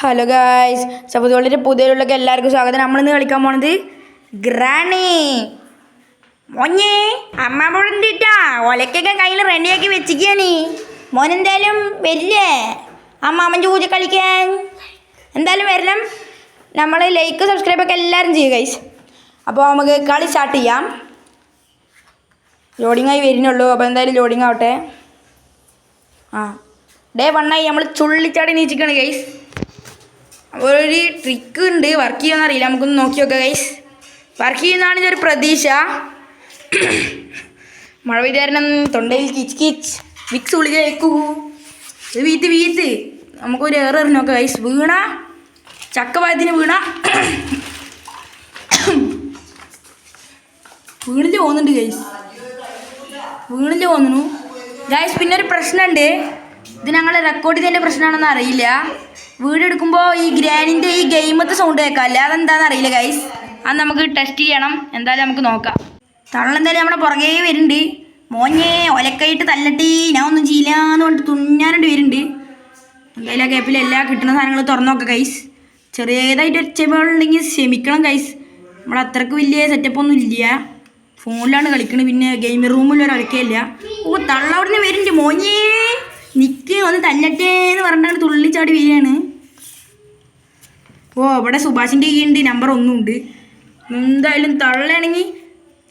Hello guys, സബുദോളിൻ്റെ പുതിയതിലേക്ക് എല്ലാവർക്കും സ്വാഗതം. നമ്മളിന്ന് കളിക്കാൻ പോണത് ഗ്രാണി. മോഞ്ഞേ അമ്മാമ്മോണ്ടിട്ടാ ഒലക്കൊക്കെ കയ്യിൽ റെഡിയാക്കി വെച്ചിരിക്കുകയാണ്. മോനെന്തായാലും വരില്ലേ അമ്മാമ്മൻ ചൂച കളിക്കാൻ? എന്തായാലും വരണം. നമ്മൾ ലൈക്ക് സബ്സ്ക്രൈബൊക്കെ എല്ലാവരും ചെയ്യുക ഗൈസ്. അപ്പോൾ നമുക്ക് കളി സ്റ്റാർട്ട് ചെയ്യാം. ലോഡിങ്ങായി വരുന്നുള്ളൂ. അപ്പോൾ എന്തായാലും ലോഡിങ് ആവട്ടെ. ഡേ 1 ആയി. നമ്മൾ ചുള്ളിച്ചാടി നീച്ചിക്കാണ് ഗൈസ്. ഒരു ട്രിക്ക് ഉണ്ട്, വർക്ക് ചെയ്യുമെന്ന് അറിയില്ല. നമുക്കൊന്ന് നോക്കി നോക്കാം ഗൈസ്. വർക്ക് ചെയ്യുന്നതാണ് ഇതൊരു പ്രതീക്ഷ. മഴ പെയ്താരണം തൊണ്ടയിൽ കിച്ച് കിച്ച് വിക്സ് ഉള്ളിൽ കേൾക്കൂ. ഇത് വീത്ത് നമുക്കൊരു എറിഞ്ഞ് നോക്കാം ഗൈസ്. വീണ ചക്കവായത്തിന് വീണില് പോകുന്നുണ്ട് ഗൈസ്, വീണില് പോകുന്നു ഗൈസ്. പിന്നെ ഒരു പ്രശ്നമുണ്ട്, ഇത് ഞങ്ങൾ റെക്കോർഡ് ചെയ്തതിൻ്റെ പ്രശ്നമാണെന്ന് അറിയില്ല. വീഡിയോ എടുക്കുമ്പോൾ ഈ ഗ്രാനിൻ്റെ ഈ ഗെയിമത്തെ സൗണ്ട് കേൾക്കാമല്ലേ, അതെന്താണെന്ന് അറിയില്ല ഗൈസ്. അത് നമുക്ക് ടെസ്റ്റ് ചെയ്യണം. എന്തായാലും നമുക്ക് നോക്കാം. തള്ളെന്തായാലും നമ്മുടെ പുറകെ വരുന്നുണ്ട്. മോഞ്ഞേ ഒലക്കായിട്ട് തല്ലട്ടി, ഞാൻ ഒന്നും ചെയ്യില്ലാന്ന് പറഞ്ഞിട്ട് തുന്നാനായിട്ട് വരുന്നുണ്ട്. എന്തായാലും ആ ഗ്യാപ്പിൽ എല്ലാ കിട്ടുന്ന സാധനങ്ങൾ തുറന്നു നോക്കാം ഗൈസ്. ചെറിയതായിട്ട് ഒച്ചയുണ്ടെങ്കിൽ ക്ഷമിക്കണം ഗൈസ്. നമ്മളത്രക്ക് വലിയ സെറ്റപ്പൊന്നും ഇല്ല, ഫോണിലാണ് കളിക്കുന്നത്. പിന്നെ ഗെയിമിംഗ് റൂമിൽ ഒരു കളിക്കില്ല. തള്ള അവിടെ നിന്ന് വരുന്നുണ്ട്. മോഞ്ഞേ നിക്ക് ഒന്ന് തല്ലട്ടേ എന്ന് പറഞ്ഞിട്ടാണ് തുള്ളിച്ചാടി വരികയാണ്. ഇവിടെ സുഭാഷിൻ്റെ കീഴുണ്ട്, നമ്പർ 1 ഉണ്ട്. എന്തായാലും തള്ളയാണെങ്കിൽ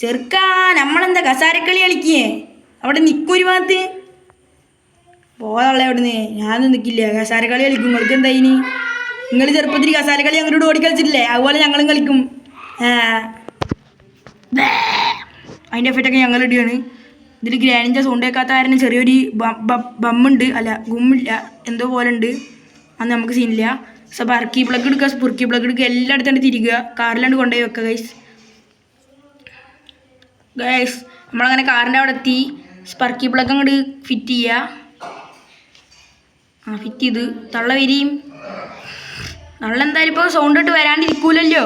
ചെറുക്കാ നമ്മളെന്താ കസാരക്കളി കളിക്കേ? അവിടെ നിൽക്കൊരു ഭാഗത്ത് പോതള്ള അവിടെ നിന്ന്. ഞാനൊന്നും നിൽക്കില്ല, കസാരക്കളി കളിക്കും. നിങ്ങൾക്ക് എന്താ ഇനി? നിങ്ങൾ ചെറുപ്പത്തിൽ കസാരക്കളി അങ്ങോട്ട് ഓടി കളിച്ചിട്ടില്ലേ? അതുപോലെ ഞങ്ങളും കളിക്കും. അതിൻ്റെ എഫക്റ്റൊക്കെ ഞങ്ങൾ ഇടുകയാണ്. ഇതിൽ ഗ്രാനിൻ്റെ സൗണ്ട് കേൾക്കാത്ത കാരണം ചെറിയൊരു ബമ്മുണ്ട്, അല്ല ഗുമ്മില്ല, എന്തോ പോലെ ഉണ്ട്. അന്ന് നമുക്ക് സീനില്ല. സ്പർക്കി പ്ലഗ് എടുക്കുക, സ്പുർക്കി പ്ലഗ് എടുക്കുക, എല്ലായിടത്തും തിരിക്കുക, കാറിലാണ്ട് കൊണ്ടുപോയി വെക്കുക ഗൈസ്. നമ്മളങ്ങനെ കാറിൻ്റെ അവിടെ എത്തി. സ്പർക്കി പ്ലഗ് അങ്ങോട്ട് ഫിറ്റ് ചെയ്യുക. ഫിറ്റ് ചെയ്ത് തള്ള വരിയും. എന്തായാലും ഇപ്പോൾ സൗണ്ട് ഇട്ട് വരാണ്ടിരിക്കൂലല്ലോ.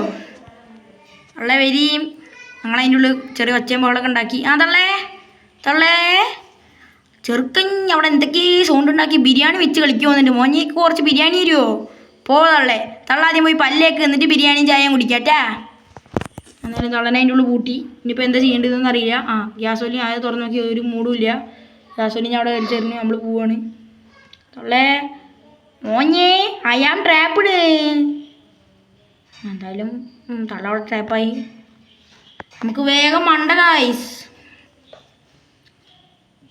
തള്ള വരിയും. ഞങ്ങളതിൻ്റെ ഉള്ളിൽ ചെറിയ ഒച്ചയും ബഹളമൊക്കെ ഉണ്ടാക്കി. തള്ളേ ചെറുക്കൻ അവിടെ എന്തൊക്കെ സൗണ്ട് ഉണ്ടാക്കി ബിരിയാണി വെച്ച് കളിക്കുമോ? എന്നിട്ട് മോഞ്ഞേക്ക് കുറച്ച് ബിരിയാണി തരുമോ? തള്ള ആദ്യം പോയി പല്ലേക്ക് എന്നിട്ട് ബിരിയാണിയും ചായയും കുടിക്കാറ്റാ. എന്നാലും തള്ളനെ അതിൻ്റെ ഉള്ളിൽ പൂട്ടി. ഇനിയിപ്പോൾ എന്താ ചെയ്യേണ്ടതെന്ന് അറിയില്ല. ഗ്യാസോലി ആയത് തുറന്നു നോക്കി ഒരു മൂടുമില്ല. ഗ്യാസോലി ഞാൻ അവിടെ വലിച്ചെറിഞ്ഞ് നമ്മൾ പോവാണ്. തള്ളേ മോഞ്ഞേ ഐ ആം ട്രാപ്പിഡ്. എന്തായാലും തള്ള അവിടെ ട്രാപ്പായി. നമുക്ക് വേഗം മണ്ട ഗൈസ്.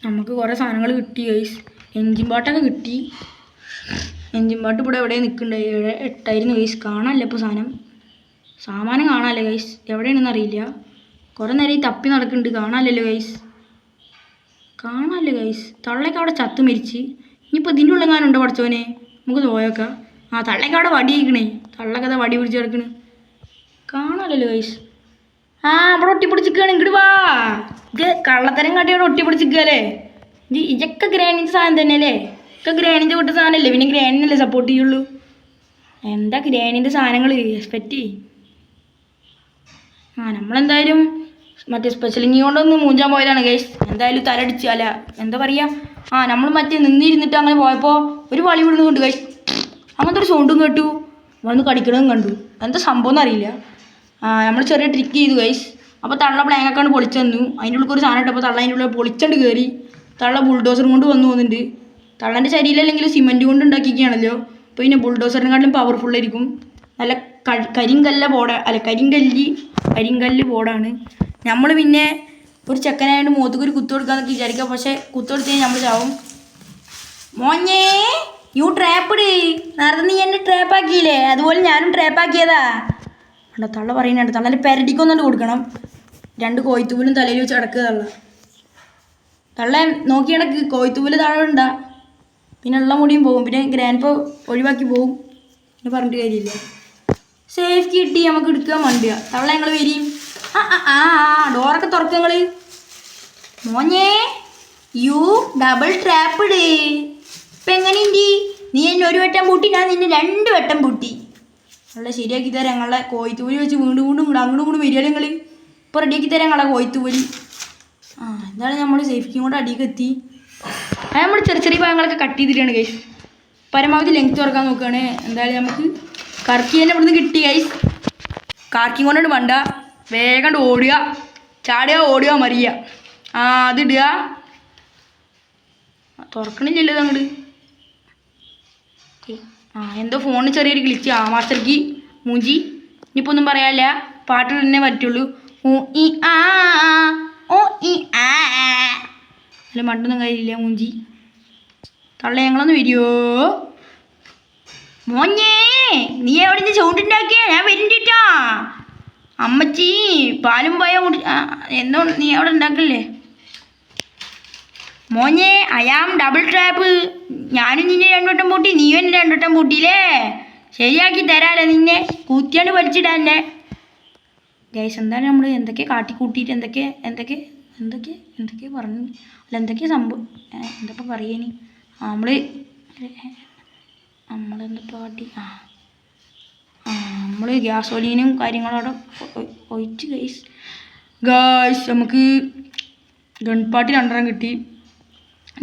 നമുക്ക് കുറേ സാധനങ്ങൾ കിട്ടി ഗൈസ്. എൻജിൻ പാട്ടൊക്കെ കിട്ടി. എൻജിൻ പാട്ട് ഇവിടെ എവിടെ നിൽക്കുന്നുണ്ടായി? ഇട്ടായിരുന്നു ഗൈസ്. കാണാനല്ല ഇപ്പോൾ സാമാനം കാണാമല്ലോ ഗൈസ്. എവിടെയാണെന്ന് അറിയില്ല. കുറേ നേരം ഈ തപ്പി നടക്കുന്നുണ്ട്, കാണാമല്ലോ ഗൈസ്. തള്ളയൊക്കെ അവിടെ ചത്ത് മരിച്ച്. ഇനിയിപ്പോൾ ഇതിൻ്റെ ഉള്ളെങ്ങാനുണ്ടോ പഠിച്ചോനെ? നമുക്ക് പോയേക്കാം. തള്ളയൊക്കെ അവിടെ വടി ഇരിക്കണേ. തള്ളൊക്കെ അതാ വടി പിടിച്ച് കിടക്കണേ, കാണാമല്ലോ ഗൈസ്. അവിടെ ഒട്ടിപ്പിടിച്ചിരിക്കുകയാണ്. ഇങ്ങോട്ട് വാ. ഇത് കള്ളത്തരം കാട്ടി അവിടെ ഒട്ടിപ്പിടിച്ചിരിക്കുകയല്ലേ? ഇതൊക്കെ ഗ്രാനിൻ്റെ സാധനം തന്നെ അല്ലേ? ഒക്കെ ഗ്രാനിൻ്റെ വിട്ട സാധനമല്ലേ? പിന്നെ ഗ്രാനിനല്ലേ സപ്പോർട്ട് ചെയ്യുള്ളൂ. എന്താ ഗ്രാനിൻ്റെ സാധനങ്ങൾ എക്സ്പെക്റ്റ്? നമ്മളെന്തായാലും മറ്റേ സ്പെഷ്യലിങ്ങി കൊണ്ടൊന്ന് മൂഞ്ചാൻ പോയതാണ് ഗൈസ്. എന്തായാലും തലടിച്ച്, അല്ല എന്താ പറയുക, നമ്മൾ മറ്റേ നിന്നിരുന്നിട്ട് അങ്ങനെ പോയപ്പോൾ ഒരു വളി വിടുന്നുണ്ട് ഗൈസ്. അങ്ങനത്തെ ഒരു സൗണ്ടും കേട്ടു, വന്ന് കടിക്കണതും കണ്ടു. എന്താ സംഭവം എന്നറിയില്ല. നമ്മൾ ചെറിയ ട്രിക്ക് ചെയ്തു ഗൈസ്. അപ്പോൾ തള്ള പ്ലാങ്ങൊക്കെയാണ് പൊളിച്ചു തന്നു. അതിൻ്റെ ഉള്ളിൽ ഒരു സാധനം ഇട്ടപ്പോൾ തള്ള അതിൻ്റെ ഉള്ളിൽ പൊളിച്ചണ്ട് കയറി. തള്ള ബുൾഡോസറും കൊണ്ട് വന്നു പോകുന്നുണ്ട്. തള്ളൻ്റെ ശരീരമല്ലെങ്കിൽ സിമെൻറ്റ് കൊണ്ട് ഉണ്ടാക്കിയിരിക്കുകയാണല്ലോ. അപ്പോൾ പിന്നെ ബുൾഡോസറിനെക്കാട്ടിലും പവർഫുള്ളായിരിക്കും. നല്ല കരിങ്കല്ല് ബോർഡാണ്. നമ്മൾ പിന്നെ ഒരു ചെക്കനായിട്ട് മുഖത്തേക്ക് ഒരു കുത്തു കൊടുക്കാമെന്നൊക്കെ വിചാരിക്കുക. പക്ഷേ കുത്തു കൊടുത്ത് കഴിഞ്ഞാൽ നമ്മൾ ചാവും. മോഞ്ഞേ യു ട്രാപ്പിഡ്. നേരത്തെ നീ എന്നെ ട്രാപ്പാക്കിയില്ലേ? അതുപോലെ ഞാനും ട്രാപ്പാക്കിയതാ. തള്ള പറയുന്നുണ്ട്. തള്ളൻ്റെ പെരടിക്കൊന്നുകൊണ്ട് കൊടുക്കണം. 2 കോയിത്തൂവലും തലയിൽ വെച്ച് കിടക്കുക. തള്ള നോക്കി കിടക്ക്. കോയിത്തൂവൽ താഴെ ഉണ്ടാ, പിന്നെ ഉള്ള മുടിയും പോകും. പിന്നെ ഗ്രാൻഡ് ഒഴിവാക്കി പോകും. പിന്നെ പറഞ്ഞിട്ട് കാര്യമില്ല. സേഫ് കിട്ടി, നമുക്ക് എടുക്കാൻ മണ്ടിയ. തള്ള ഞങ്ങൾ വരിയും. ഡോറൊക്കെ തുറക്കുക നിങ്ങൾ. മോഞ്ഞേ യു ഡബിൾ ട്രാപ്പിഡ്. ഇപ്പം എങ്ങനെയുണ്ട്? നീ എന്നെ 1 വട്ടം പൂട്ടി, ഞാൻ നിന്നെ 2 വട്ടം പൂട്ടി. നല്ല ശരിയാക്കി തരാം. ഞങ്ങളെ കോയിത്തൂവലി വെച്ച് വീണ്ടും അങ്ങോട്ടും വരികയാണ് നിങ്ങൾ. ഇപ്പോൾ റെഡിയാക്കി തരാം ഞങ്ങളെ കോയിത്തൂവലി. എന്താണ് നമ്മൾ സേഫ്റ്റിയും കൊണ്ട് അടിയൊക്കെ എത്തി. നമ്മൾ ചെറിയ ഭാഗങ്ങളൊക്കെ കട്ട് ചെയ്തിട്ടാണ് ഗൈസ്. പരമാവധി ലെങ്ത് തുറക്കാൻ നോക്കുകയാണ്. എന്തായാലും നമുക്ക് കറക്കി തന്നെ ഇവിടുന്ന് കിട്ടി ഗൈസ്. കാർക്കി കൊണ്ടിട്ട് വേണ്ട, വേഗം ഓടുക, ചാടുക, ഓടുക, മറിയുക. അതിടുക. തുറക്കണില്ലല്ലോ അങ്ങോട്ട്. എന്തോ ഫോണിന് ചെറിയൊരു ഗ്ലിച്ച്. മാസ്റ്റർ കീ മൂഞ്ചി. ഇനിയിപ്പോൾ ഒന്നും പറയാനില്ല, പാട്ട് തന്നെ പറ്റുള്ളൂ. അല്ല മണ്ടൊന്നും കാര്യമില്ല. മൂഞ്ചി തള്ള ഞങ്ങളൊന്ന് വരുമോ? മോഞ്ഞേ നീ എവിടെ നിന്ന് ചൂണ്ടുണ്ടാക്കിയ? ഞാൻ വരുന്നുണ്ടിട്ടാ. അമ്മച്ചി പാലും പോയ എന്തോ നീ അവിടെ ഉണ്ടാക്കല്ലേ മോഞ്ഞേ. I am double trap. ഞാനും നിന്നെ 2 വട്ടം പൂട്ടി, നീയും എന്നെ 2 വട്ടം പൂട്ടിയില്ലേ? ശരിയാക്കി തരാമല്ലോ നിന്നെ. കൂത്തിയാണ്ട് വലിച്ചിടാന്നെ ഗൈസ്. എന്താണ് നമ്മൾ എന്തൊക്കെ കാട്ടിക്കൂട്ടിയിട്ട് എന്തൊക്കെ പറഞ്ഞു. അല്ല എന്തൊക്കെ സംഭവം, എന്തൊക്കെ പറയേനി. നമ്മളെന്ത് പാട്ടി നമ്മൾ ഗ്യാസോലീനും കാര്യങ്ങളും അവിടെ ഒഴിച്ച് ഗൈസ് നമുക്ക് ഗൺപാട്ട് 2 കിട്ടി.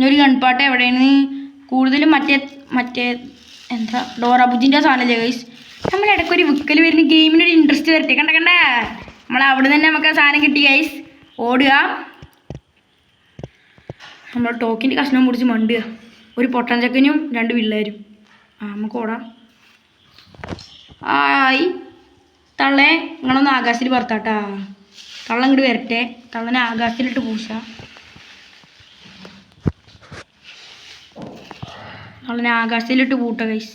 ഒരു ഗൺപാട്ട് എവിടെയാണ് കൂടുതലും മറ്റേ എന്താ ഡോറാബുജിൻ്റെ സാധനമല്ലേ ഗൈസ്. നമ്മുടെ ഇടയ്ക്കൊരു വിക്കൽ വരുന്ന ഗെയിമിനൊരു ഇൻട്രസ്റ്റ് വരട്ടെ. കണ്ട നമ്മൾ അവിടെ തന്നെ നമുക്ക് ആ സാധനം കിട്ടി ഗൈസ്. ഓടുക, നമ്മൾ ടോക്കിൻ്റെ കഷ്ണം പിടിച്ച് മണ്ടുക. ഒരു പൊട്ടൻ ചക്കനും 2 പിള്ളേരും. നമുക്ക് ഓടാം. തള്ളേ നിങ്ങളൊന്ന് ആകാശത്തിൽ പറത്താട്ടാ. തള്ള ഇങ്ങോട്ട് വരട്ടെ. തള്ളനെ ആകാശത്തിലിട്ട് പൂശ. തള്ളനെ ആകാശത്തിലിട്ട് പൂട്ട ഗൈസ്.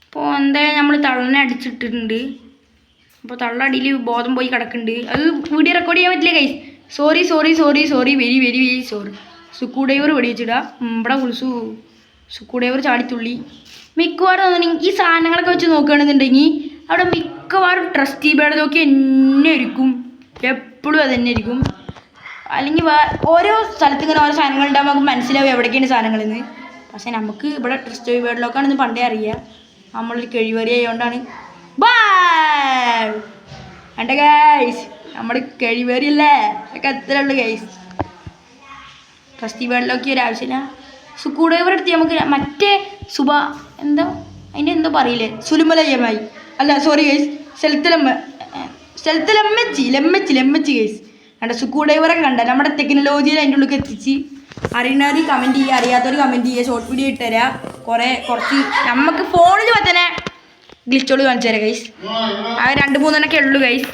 ഇപ്പോൾ എന്തായാലും നമ്മൾ തള്ളനെ അടിച്ചിട്ടിട്ടുണ്ട്. അപ്പോൾ തള്ള അടിയിൽ ബോധം പോയി കിടക്കുന്നുണ്ട്. അത് വീഡിയോ റെക്കോർഡ് ചെയ്യാൻ പറ്റില്ല guys. Sorry very very very sorry. Scuba diver വെടിവെച്ചിടുക. ഇവിടെ കുളിച്ചു സുക്കൂഡൈവർ ചാടിത്തുള്ളി. മിക്കവാറും തോന്നുന്നു ഈ സാധനങ്ങളൊക്കെ വെച്ച് നോക്കുകയാണെന്നുണ്ടെങ്കിൽ അവിടെ മിക്കവാറും ട്രസ്റ്റി ബേഡ് നോക്കി എന്നെ ഇരിക്കും. എപ്പോഴും അത് തന്നെ ഇരിക്കും. അല്ലെങ്കിൽ ഓരോ സ്ഥലത്ത് ഇങ്ങനെ ഓരോ സാധനങ്ങൾ ഉണ്ടാകുമ്പോൾ നമുക്ക് മനസ്സിലാവും എവിടേക്കാണ് സാധനങ്ങളെന്ന്. പക്ഷെ നമുക്ക് ഇവിടെ ട്രസ്റ്റി ബേഡിലൊക്കെയാണെന്ന് പണ്ടേ അറിയാം. നമ്മളൊരു കഴിവേറി ആയതുകൊണ്ടാണ്. വേണ്ട ഗൈസ്, നമ്മൾ കഴിവേറിയല്ലേ. അതൊക്കെ എത്ര ഉള്ളു ഗൈസ്. ട്രസ്റ്റി ബേഡിലൊക്കെ ഒരു ആവശ്യമില്ല. സുക്കൂഡൈവർ എടുത്ത് നമുക്ക് മറ്റേ എന്താ അതിൻ്റെ എന്തോ പറയില്ലേ, സുലുമലയ്യമായി അല്ല സോറി ഗൈസ്, ലെമ്മച്ചി ഗൈസ്. കണ്ട സുക്കൂഡൈവറൊക്കെ കണ്ട നമ്മുടെ ടെക്നോളജിയിൽ അതിൻ്റെ ഉള്ളിൽ എത്തിച്ച്. അറിയുന്നവർ കമൻറ്റ് ചെയ്യുക, അറിയാത്തവർ കമൻറ്റ് ചെയ്യുക. ഷോർട്ട് വീഡിയോ ഇട്ടുതരാം. കുറച്ച് നമുക്ക് ഫോണിൽ തന്നെ ഗ്ലിച്ചോള് കാണിച്ചു തരാം ഗൈസ്. ആ 2-3 ഉള്ളൂ ഗൈസ്.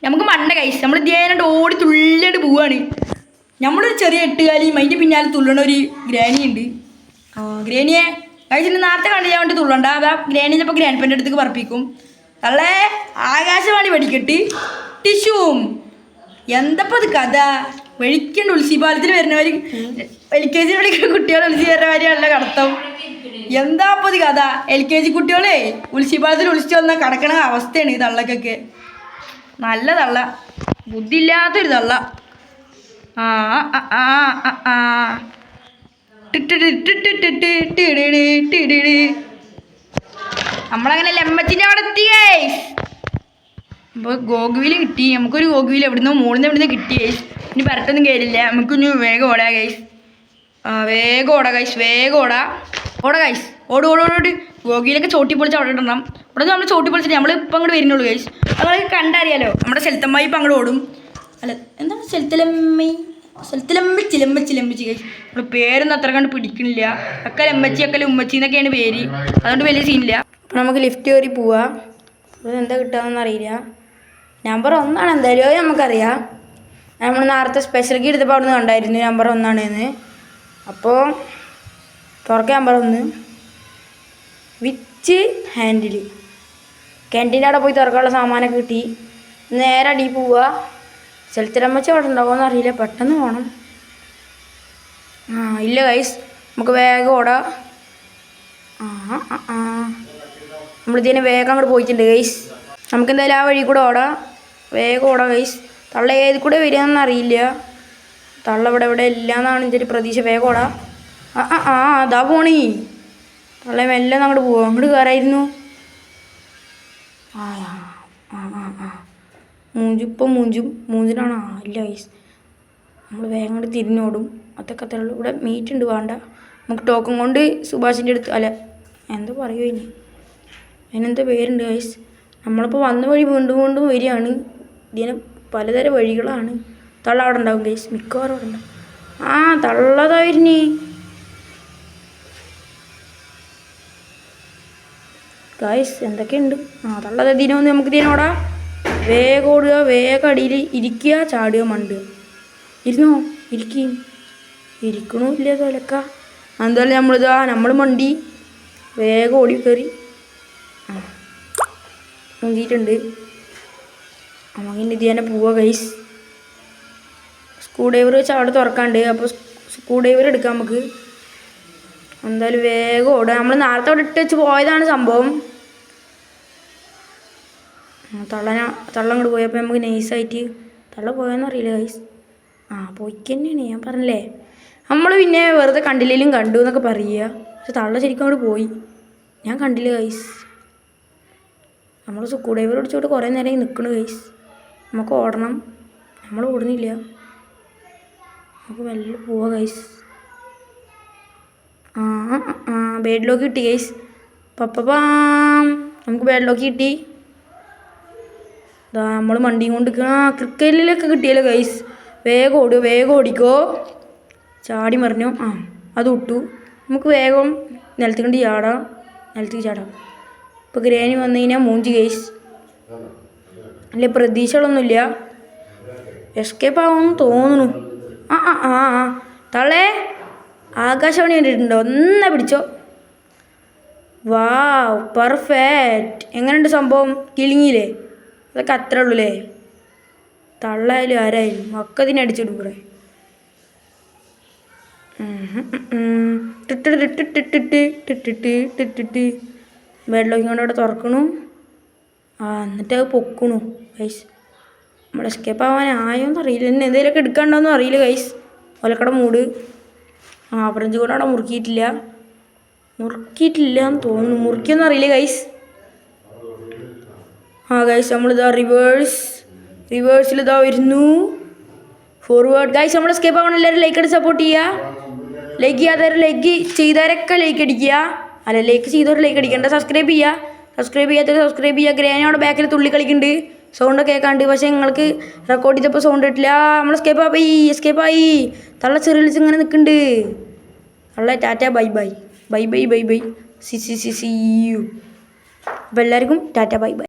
നമുക്ക് മണ്ട ഗൈസ്. നമ്മൾ ധ്യാനായിട്ട് ഓടി തുള്ളിയായിട്ട് പോവുകയാണ്. നമ്മളൊരു ചെറിയ 8 കാലിയും അതിൻ്റെ പിന്നാലെ തുള്ളണ ഒരു ഗ്രാനി ഉണ്ട്. ഗ്രാനിയെ കഴിച്ചിട്ട് നേരത്തെ കണ്ടില്ല വേണ്ടി തുള്ളണ്ട. ഗ്രാനി ചിലപ്പോൾ ഗ്രാൻഡ് പെൻ്റെ അടുത്തേക്ക് പറപ്പിക്കും. അല്ലേ ആകാശവാണി വെടിക്കെട്ട് ടിഷ്യൂം എന്തപ്പോൾ അത് കഥ. വെളിക്കണ്ട് ഉത്സവപാലത്തിൽ വരുന്നവർ LKG വിളിക്കുന്ന കുട്ടികൾ ഉത്സവ വരുന്നവരെയല്ല കടത്തം. എന്താ അപ്പോൾ ഇത് കഥ. LKG കുട്ടികളെ ഉത്സവപാലത്തിൽ ഒളിച്ചു വന്നാൽ കിടക്കണ അവസ്ഥയാണ് ഈ തള്ളക്കൊക്കെ. നല്ല തള്ള, ബുദ്ധിയില്ലാത്തൊരു തള്ള. നമ്മളങ്ങനെ ലെമ്മച്ചിൻ്റെ അവിടെ എത്തി ഗൈസ്. അപ്പോൾ ഗോകുവിൽ കിട്ടി. നമുക്കൊരു ഗോകുവിൽ എവിടുന്നോ എവിടുന്ന് കിട്ടി ഗൈസ്. ഇനി പരട്ടൊന്നും കയറില്ല. നമുക്കിനി വേഗം ഓടാ ഗൈസ്. വേഗം ഓടാ ഗൈസ്. ഓടാ ഗൈസ്. ഓട്. ഗോകുവിലൊക്കെ ചോട്ടി പൊളിച്ച് അവിടെ ഇടണം. ഇവിടെ നമ്മൾ ചോട്ടി പൊളിച്ചിട്ട് നമ്മൾ ഇപ്പം അങ്ങോട്ട് വരുന്നുള്ളൂ ഗൈസ്. അത് കണ്ടറിയാലോ. നമ്മുടെ സെൽത്തമ്മായി ഇപ്പം അങ്ങോട്ട് ഓടും. അല്ല എന്താണ് ലെമ്മച്ചി ഗൈസ്. നമ്മൾ പേരൊന്നും അത്ര കണ്ട് പിടിക്കണില്ല. അക്കൽ ഉമ്മച്ചി എന്നൊക്കെയാണ് പേര്. അതുകൊണ്ട് വലിയ സീനില്ല. അപ്പോൾ നമുക്ക് ലിഫ്റ്റ് കയറി പോവാം. അത് എന്താ കിട്ടുകയെന്നൊന്നും അറിയില്ല. നമ്പർ 1 എന്തായാലും അത് നമുക്കറിയാം. നമ്മൾ നേരത്തെ സ്പെഷ്യൽ കീ എടുത്തപ്പോൾ അവിടെ നിന്ന് കണ്ടായിരുന്നു നമ്പർ 1 അപ്പോൾ തുറക്കുക. Number 1 which handle. ക്യാൻറ്റീൻ്റെ അവിടെ പോയി തുറക്കാനുള്ള സാമാനമൊക്കെ കിട്ടി. നേരെ അടി പോവുക. സ്ഥലത്തിലമ്മച്ച അവിടെ ഉണ്ടാവുമെന്ന് അറിയില്ല. പെട്ടെന്ന് പോകണം. ഇല്ല ഗൈസ്, നമുക്ക് വേഗം ഓടാം. നമ്മളിതിനെ വേഗം അങ്ങോട്ട് പോയിട്ടുണ്ട് ഗൈസ്. നമുക്കെന്തായാലും ആ വഴി കൂടെ ഓടാം. വേഗം ഓടാം ഗൈസ്. തള്ള ഏത് കൂടെ വരികയെന്നൊന്നും അറിയില്ല. തള്ള ഇവിടെ ഇല്ലയെന്നാണ് എൻ്റെ ഒരു പ്രതീക്ഷ. വേഗം ഓടാം. അതാ പോണി. തള്ള മെല്ലെ അങ്ങോട്ട് പോവാം. അങ്ങോട്ട് കയറായിരുന്നു. മൂഞ്ചിനാണോ? ഇല്ല ഗൈസ്, നമ്മൾ വേഗം അങ്ങോട്ട് തിരിഞ്ഞോടും. അതൊക്കെ അത്രേ ഉള്ളൂ. ഇവിടെ മീറ്റ് ഉണ്ട്, വേണ്ട. നമുക്ക് ടോക്കൺ കൊണ്ട് സുഭാഷിൻ്റെ അടുത്ത് അല്ല എന്താ പറയുമോ ഇനി അതിനെന്താ പേരുണ്ട് ഗൈസ്. നമ്മളിപ്പോൾ വന്ന വഴി വീണ്ടും വീണ്ടും വരികയാണ്. ഇതിന് പലതരം വഴികളാണ്. തള്ള അവിടെ ഉണ്ടാവും ഗൈസ്, മിക്കവാറും അവിടെ ഉണ്ടാവും. ആ തള്ളതായിരുന്നു ഗൈസ്. എന്തൊക്കെയുണ്ട്? ആ തള്ളത് ഇതിനൊന്ന് നമുക്ക് ഇതിനോടാ വേഗം ഓടുക, വേഗം അടിയിൽ ഇരിക്കുക, ചാടുക, മണ്ടുക. ഇരുന്നോ? ഇരിക്കണമില്ല തോലക്ക. എന്തായാലും നമ്മൾ മണ്ടി വേഗം ഓടി കയറി മുങ്ങിയിട്ടുണ്ട്. നമുക്കിൻ്റെ ഇത് തന്നെ പോവുക ഗൈസ്. സ്ക്രൂ ഡ്രൈവർ വെച്ച് അവിടെ തുറക്കാണ്ട്, അപ്പോൾ സ്ക്രൂ ഡ്രൈവർ എടുക്കാം നമുക്ക്. എന്തായാലും വേഗം ഓടുക. നമ്മൾ നേരത്തെ അവിടെ ഇട്ട് വെച്ച് പോയതാണ് സംഭവം. തള്ള അങ്ങോട്ട് പോയപ്പോൾ നമുക്ക് നൈസായിട്ട് തള്ള പോയെന്ന് അറിയില്ല ഗൈസ്. പോയിക്ക് തന്നെയാണ് ഞാൻ പറഞ്ഞില്ലേ. നമ്മൾ പിന്നെ വെറുതെ കണ്ടില്ലെങ്കിലും കണ്ടു എന്നൊക്കെ പറയുക. പക്ഷെ തള്ള ശരിക്കും അങ്ങോട്ട് പോയി, ഞാൻ കണ്ടില്ല ഗൈസ്. നമ്മൾ സ്ക്രൂ ഡ്രൈവർ ഓടിച്ചോട്ട് കുറേ നേരം നിൽക്കണു ഗൈസ്. നമുക്ക് ഓടണം, നമ്മൾ ഓടുന്നില്ല. നമുക്ക് മെല്ലെ പോവാം ഗൈസ്. ബേഡ് ലോക്ക് കിട്ടി ഗൈസ്. പപ്പാം നമുക്ക് ബേഡ് ലോക്ക് കിട്ടി. നമ്മൾ വണ്ടിയും കൊണ്ട് ക്രിക്കറ്റിലൊക്കെ കിട്ടിയല്ലോ ഗൈസ്. വേഗം ഓടുക, വേഗം ഓടിക്കോ. ചാടി മറിഞ്ഞു. അത് വിട്ടു. നമുക്ക് വേഗം നിലത്തേക്ക് ചാടാം. ഇപ്പോൾ ഗ്രാനി വന്നു കഴിഞ്ഞാൽ മൂഞ്ചി ഗൈസ്. അല്ലേ പ്രതീക്ഷകളൊന്നുമില്ല. എസ്കേപ്പ് ആവുമെന്ന് തോന്നുന്നു. തള്ളേ ആകാശവാണി കണ്ടിട്ടുണ്ടോ? ഒന്നാ പിടിച്ചോ. വാവ് പെർഫെക്റ്റ്. എങ്ങനെയുണ്ട് സംഭവം? കിളിങ്ങിയില്ലേ? അതൊക്കെ അത്രേ ഉള്ളൂല്ലേ. തള്ളായാലും ആരായാലും ഒക്കെ ഇതിനടിച്ചിടും കൂടെ. വെള്ളം കൊണ്ട് അവിടെ തുറക്കണു. എന്നിട്ട് അത് പൊക്കണു ഗൈസ്. നമ്മൾ എസ്കേപ്പ് ആവാനായോന്ന് അറിയില്ല. ഇന്ന് എന്തെങ്കിലുമൊക്കെ എടുക്കാണ്ടോന്നും അറിയില്ല ഗൈസ്. ഒലക്കട മൂട്. ഫ്രഞ്ച് കൂടെ അവിടെ മുറുക്കിയിട്ടില്ല എന്ന് തോന്നുന്നു. മുറുക്കിയൊന്നും അറിയില്ല ഗൈസ്. ഗൈസ് നമ്മളിതാ റിവേഴ്സിൽ ഇതാ വരുന്നു. Forward guys. നമ്മൾ എസ്കേപ്പ് ആവണം. എല്ലാവരും ലൈക്ക് അടിച്ച് സപ്പോർട്ട് ചെയ്യുക. ലൈക്ക് ചെയ്യാത്തവരെ ലൈക്ക് ചെയ്തവരൊക്കെ ലൈക്ക് അടിക്കുക. അല്ല ലൈക്ക് ചെയ്തവർ ലൈക്ക് അടിക്കണ്ട. സബ്സ്ക്രൈബ് ചെയ്യാത്തവർ സബ്സ്ക്രൈബ് ചെയ്യുക. ഗ്രാനി അവിടെ ബാക്കിൽ തുള്ളി കളിക്കുന്നുണ്ട്. സൗണ്ടൊക്കെ കേൾക്കാണ്ട്. പക്ഷേ നിങ്ങൾക്ക് റെക്കോർഡ് ചെയ്തപ്പോൾ സൗണ്ട് കിട്ടില്ല. നമ്മൾ എസ്കേപ്പ് ആയി. തള്ള ചെറിയ ഇങ്ങനെ നിൽക്കുന്നുണ്ട്. തള്ള ടാറ്റ ബൈ ബൈ. See you. അപ്പോൾ എല്ലാവർക്കും ടാറ്റ ബൈ ബൈ.